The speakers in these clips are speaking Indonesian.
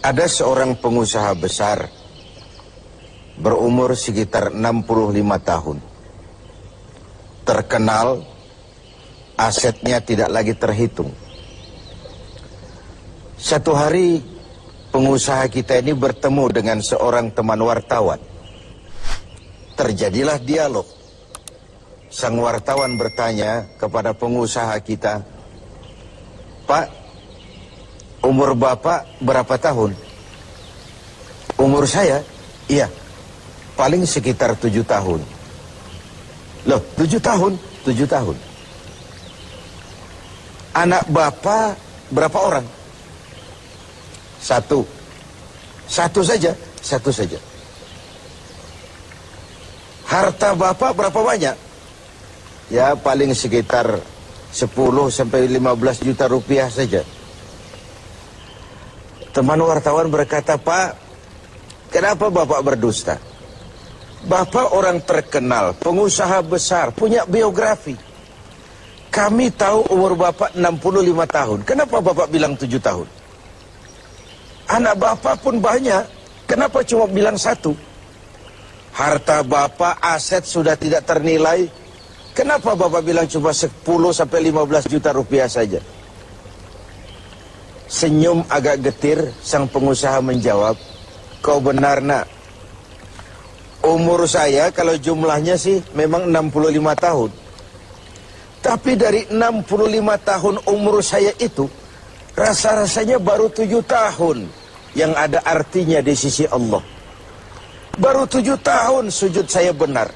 Ada seorang pengusaha besar berumur sekitar 65 tahun. Terkenal, asetnya tidak lagi terhitung. Satu hari pengusaha kita ini bertemu dengan seorang teman wartawan. Terjadilah dialog. Sang wartawan bertanya kepada pengusaha kita, "Pak, umur Bapak berapa tahun?" "Umur saya? Iya, paling sekitar 7 tahun. "Loh, 7 tahun? 7 tahun. "Anak Bapak berapa orang?" "Satu." "Satu saja?" "Satu saja." "Harta Bapak berapa banyak?" "Ya, paling sekitar 10 sampai 15 juta rupiah saja." Teman wartawan berkata, "Pak, kenapa Bapak berdusta? Bapak orang terkenal, pengusaha besar, punya biografi. Kami tahu umur Bapak 65 tahun. Kenapa Bapak bilang 7 tahun? Anak Bapak pun banyak. Kenapa cuma bilang 1? Harta Bapak, aset sudah tidak ternilai. Kenapa Bapak bilang cuma 10 sampai 15 juta rupiah saja?" Senyum agak getir, sang pengusaha menjawab, "Kau benar, Nak. Umur saya kalau jumlahnya sih memang 65 tahun. Tapi dari 65 tahun umur saya itu, rasa-rasanya baru 7 tahun yang ada artinya di sisi Allah. Baru 7 tahun sujud saya benar.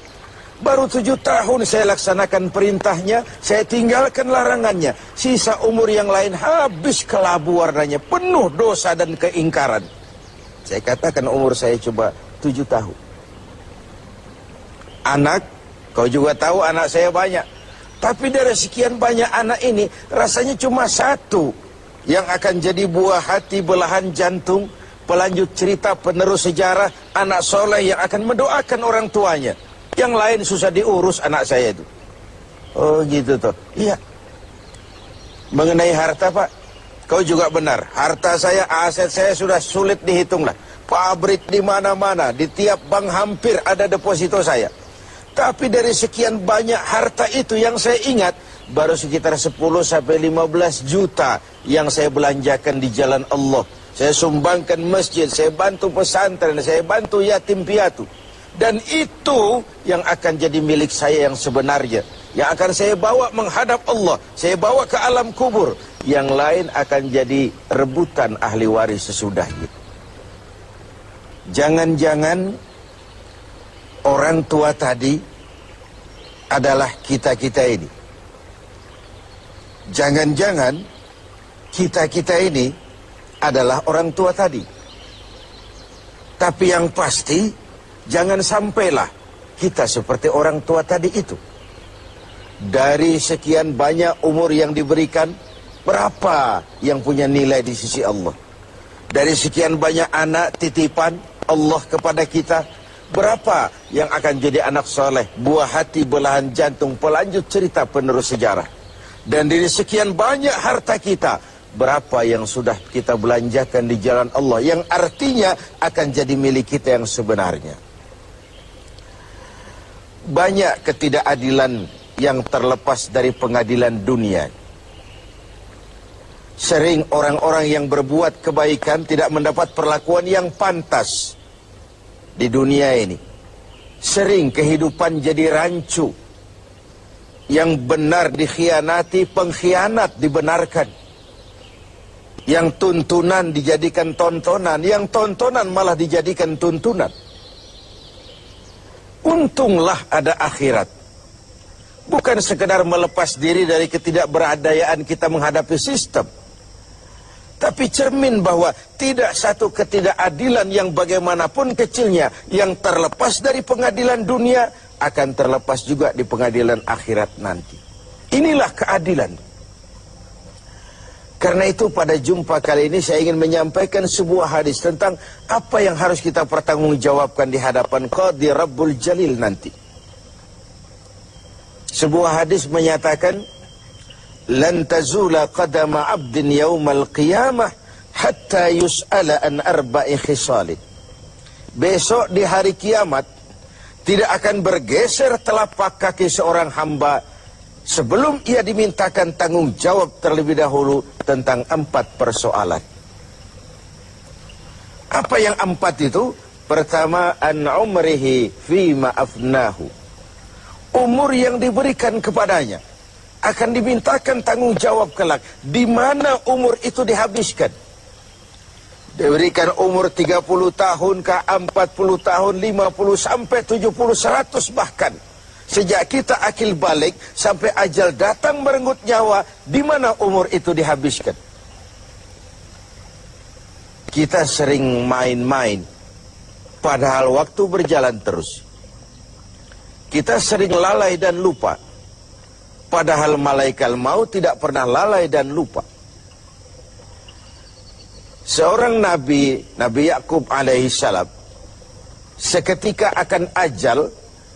Baru 7 tahun saya laksanakan perintahnya, saya tinggalkan larangannya. Sisa umur yang lain habis kelabu warnanya, penuh dosa dan keingkaran. Saya katakan umur saya coba 7 tahun. Anak, kau juga tahu anak saya banyak. Tapi dari sekian banyak anak ini, rasanya cuma 1 yang akan jadi buah hati, belahan jantung, pelanjut cerita, penerus sejarah, anak soleh yang akan mendoakan orang tuanya. Yang lain susah diurus anak saya itu." "Oh gitu toh." "Iya." "Mengenai harta, Pak, kau juga benar. Harta saya, aset saya sudah sulit dihitung lah. Pabrik di mana-mana, di tiap bank hampir ada deposito saya. Tapi dari sekian banyak harta itu yang saya ingat, baru sekitar 10 sampai 15 juta yang saya belanjakan di jalan Allah. Saya sumbangkan masjid, saya bantu pesantren, saya bantu yatim piatu. Dan itu yang akan jadi milik saya yang sebenarnya. Yang akan saya bawa menghadap Allah. Saya bawa ke alam kubur. Yang lain akan jadi rebutan ahli waris sesudahnya." Jangan-jangan orang tua tadi adalah kita-kita ini. Jangan-jangan kita-kita ini adalah orang tua tadi. Tapi yang pasti, jangan sampailah kita seperti orang tua tadi itu. Dari sekian banyak umur yang diberikan, berapa yang punya nilai di sisi Allah? Dari sekian banyak anak titipan Allah kepada kita, berapa yang akan jadi anak soleh, buah hati, belahan jantung, pelanjut cerita, penerus sejarah? Dan dari sekian banyak harta kita, berapa yang sudah kita belanjakan di jalan Allah, yang artinya akan jadi milik kita yang sebenarnya? Banyak ketidakadilan yang terlepas dari pengadilan dunia. Sering orang-orang yang berbuat kebaikan tidak mendapat perlakuan yang pantas di dunia ini. Sering kehidupan jadi rancu. Yang benar dikhianati, pengkhianat dibenarkan. Yang tuntunan dijadikan tontonan, yang tontonan malah dijadikan tuntunan. Untunglah ada akhirat. Bukan sekedar melepas diri dari ketidakberadayaan kita menghadapi sistem. Tapi cermin bahwa tidak satu ketidakadilan yang bagaimanapun kecilnya yang terlepas dari pengadilan dunia akan terlepas juga di pengadilan akhirat nanti. Inilah keadilan. Karena itu pada jumpa kali ini saya ingin menyampaikan sebuah hadis tentang apa yang harus kita pertanggungjawabkan di hadapan Qadhi Rabbul Jalil nanti. Sebuah hadis menyatakan, lan tazula qadama 'abdin yaumal qiyamah hatta yus'ala an arba'i khisalin. Besok di hari kiamat tidak akan bergeser telapak kaki seorang hamba sebelum ia dimintakan tanggung jawab terlebih dahulu tentang 4 persoalan. Apa yang 4 itu? Pertama, an umrihi fima afnahu. Umur yang diberikan kepadanya akan dimintakan tanggung jawab kelak. Di mana umur itu dihabiskan? Diberikan umur 30 tahun ke 40 tahun, 50 sampai 70, 100 bahkan. Sejak kita akil balik sampai ajal datang merenggut nyawa, di mana umur itu dihabiskan? Kita sering main-main, padahal waktu berjalan terus. Kita sering lalai dan lupa, padahal malaikat maut tidak pernah lalai dan lupa. Seorang Nabi Yakub alaihissalam, seketika akan ajal,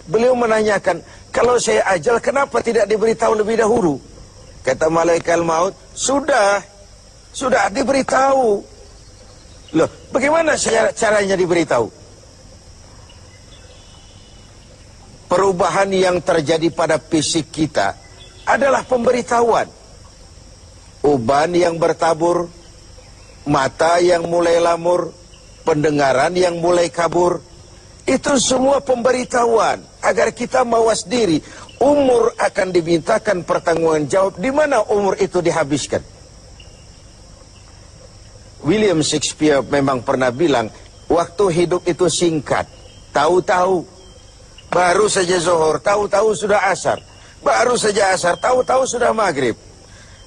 beliau menanyakan, kalau saya ajal kenapa tidak diberitahu lebih dahulu? Kata malaikat maut, sudah diberitahu. Loh, bagaimana caranya diberitahu? Perubahan yang terjadi pada fisik kita adalah pemberitahuan. Uban yang bertabur, mata yang mulai lamur, pendengaran yang mulai kabur, itu semua pemberitahuan agar kita mawas diri. Umur akan dimintakan pertanggungan jawab. Di mana umur itu dihabiskan? William Shakespeare memang pernah bilang, waktu hidup itu singkat. Tahu-tahu baru saja zuhur, tahu-tahu sudah asar. Baru saja asar, tahu-tahu sudah maghrib.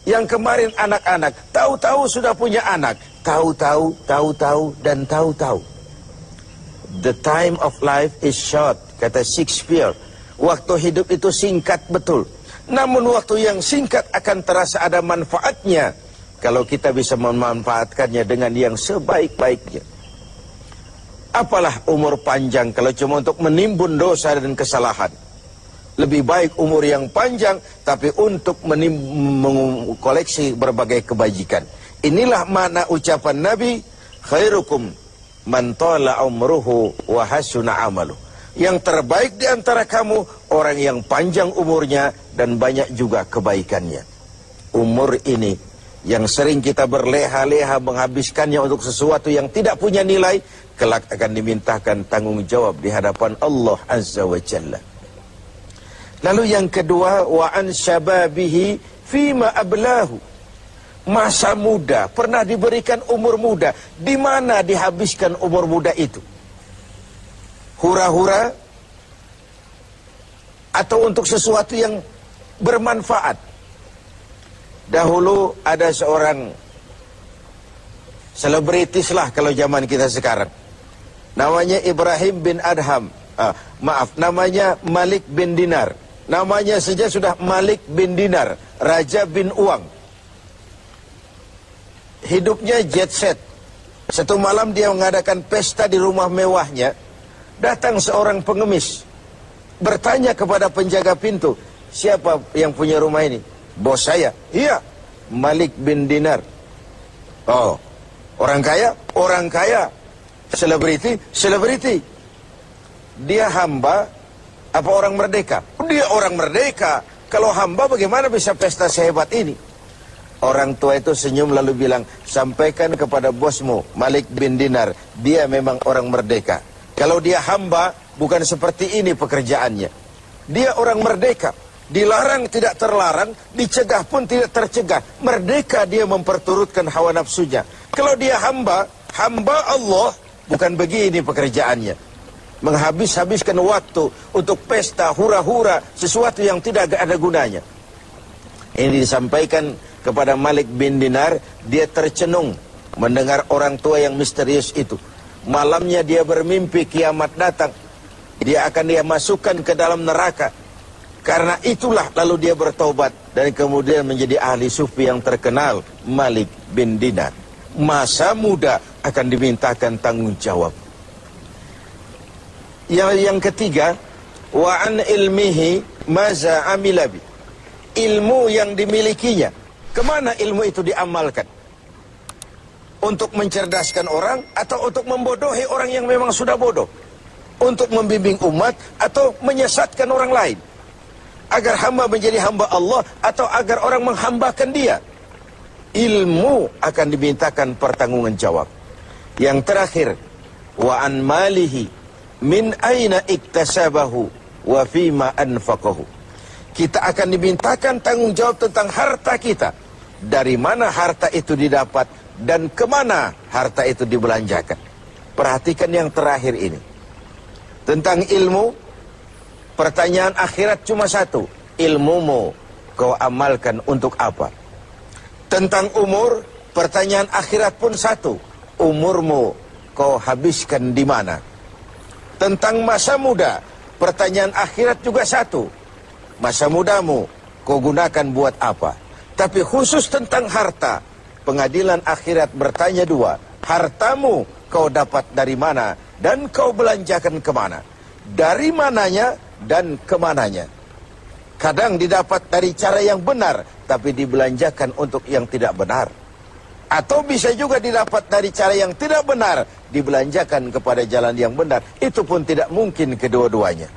Yang kemarin anak-anak, tahu-tahu sudah punya anak. Tahu-tahu, dan tahu-tahu. The time of life is short, kata Shakespeare. Waktu hidup itu singkat betul. Namun waktu yang singkat akan terasa ada manfaatnya kalau kita bisa memanfaatkannya dengan yang sebaik-baiknya. Apalah umur panjang kalau cuma untuk menimbun dosa dan kesalahan. Lebih baik umur yang panjang tapi untuk mengkoleksi berbagai kebajikan. Inilah makna ucapan Nabi, khairukum man tala umruhu wa hasuna amalu. Yang terbaik di antara kamu orang yang panjang umurnya dan banyak juga kebaikannya. Umur ini yang sering kita berleha-leha menghabiskannya untuk sesuatu yang tidak punya nilai, kelak akan dimintakan tanggung jawab di hadapan Allah Azza wa Jalla. Lalu yang kedua, wa an syababihi fima ablahu. Masa muda, pernah diberikan umur muda. Di mana dihabiskan umur muda itu? Hura-hura atau untuk sesuatu yang bermanfaat? Dahulu ada seorang selebritis lah kalau zaman kita sekarang. Namanya Ibrahim bin Adham. Namanya Malik bin Dinar. Namanya saja sudah Malik bin Dinar, Raja bin Uang. Hidupnya jet set. Satu malam dia mengadakan pesta di rumah mewahnya. Datang seorang pengemis, bertanya kepada penjaga pintu, siapa yang punya rumah ini? Bos saya. Iya, Malik bin Dinar. Oh, orang kaya? Orang kaya. Selebriti? Selebriti. Dia hamba apa orang merdeka? Dia orang merdeka. Kalau hamba bagaimana bisa pesta sehebat ini? Orang tua itu senyum lalu bilang, sampaikan kepada bosmu Malik bin Dinar, dia memang orang merdeka. Kalau dia hamba, bukan seperti ini pekerjaannya. Dia orang merdeka. Dilarang tidak terlarang, dicegah pun tidak tercegah. Merdeka dia memperturutkan hawa nafsunya. Kalau dia hamba Allah, bukan begini pekerjaannya. Menghabiskan waktu untuk pesta, hura-hura, sesuatu yang tidak ada gunanya. Ini disampaikan kepada Malik bin Dinar, dia tercenung mendengar orang tua yang misterius itu. Malamnya dia bermimpi kiamat datang. Dia akan dia masukkan ke dalam neraka. Karena itulah lalu dia bertobat dan kemudian menjadi ahli sufi yang terkenal Malik bin Dinar. Masa muda akan dimintakan tanggung jawab. Yang ketiga, wa an ilmihi maza amilabi. Ilmu yang dimilikinya, kemana ilmu itu diamalkan? Untuk mencerdaskan orang atau untuk membodohi orang yang memang sudah bodoh? Untuk membimbing umat atau menyesatkan orang lain? Agar hamba menjadi hamba Allah atau agar orang menghambakan dia? Ilmu akan dimintakan pertanggungan jawab. Yang terakhir, wa an malihi min aina iktasabahu wa fima anfaqahu. Kita akan dimintakan tanggung jawab tentang harta kita. Dari mana harta itu didapat dan kemana harta itu dibelanjakan. Perhatikan yang terakhir ini. Tentang ilmu, pertanyaan akhirat cuma satu. Ilmumu kau amalkan untuk apa? Tentang umur, pertanyaan akhirat pun satu. Umurmu kau habiskan di mana? Tentang masa muda, pertanyaan akhirat juga satu. Masa mudamu kau gunakan buat apa? Tapi khusus tentang harta, pengadilan akhirat bertanya dua. Hartamu kau dapat dari mana dan kau belanjakan kemana? Dari mananya dan kemananya? Kadang didapat dari cara yang benar, tapi dibelanjakan untuk yang tidak benar. Atau bisa juga didapat dari cara yang tidak benar, dibelanjakan kepada jalan yang benar. Itu pun tidak mungkin kedua-duanya.